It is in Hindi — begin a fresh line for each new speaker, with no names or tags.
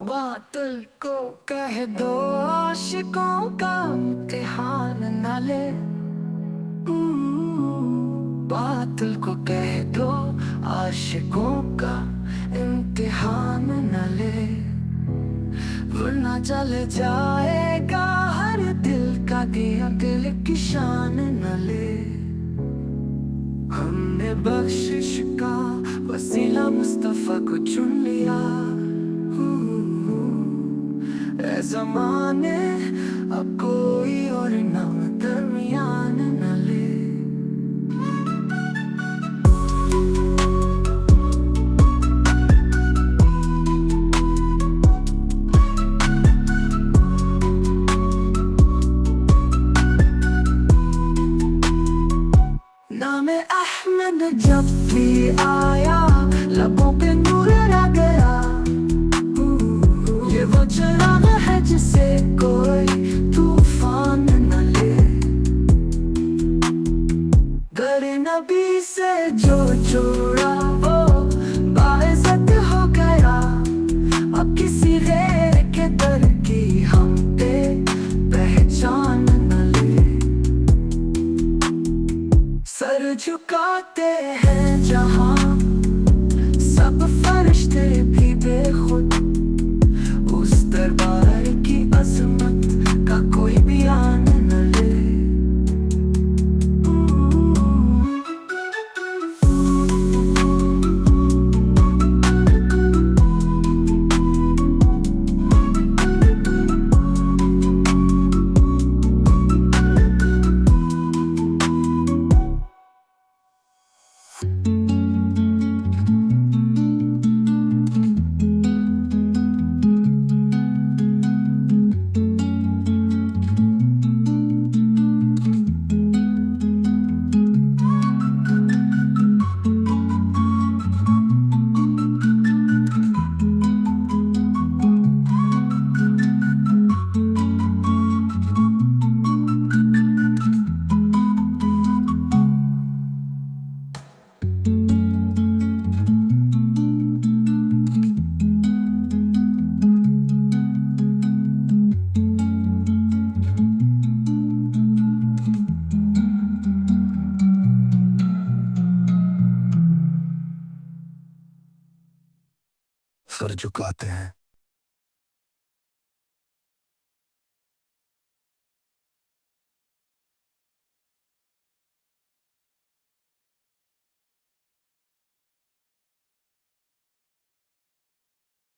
बादल को कह दो आशिकों का इम्तिहान न ले। बादल को कह दो आशिकों का इम्तिहान न ले, वरना जल जाएगा हर दिल का दिया, दिल की शान न ले। हमने बख्शिश का वसीला मुस्तफा को चुन लिया। ऐ ज़माने अब कोई और नाम दरमियान न ले। नाम अहमद जब भी आया लबों पे नूर आ गया। ये वो चिराग है जिसे कोई तूफान न ले। दर नबी से जो जुड़ा वो बाइज़्ज़त हो गया। अब किसी गैर के दर की हम पे पहचान न ले। सर झुकाते हैं जहाँ सब फरिश्ते भी बेखुद, उस दरबार की अज़मत का कोई बयान न ले। सर झुकाते हैं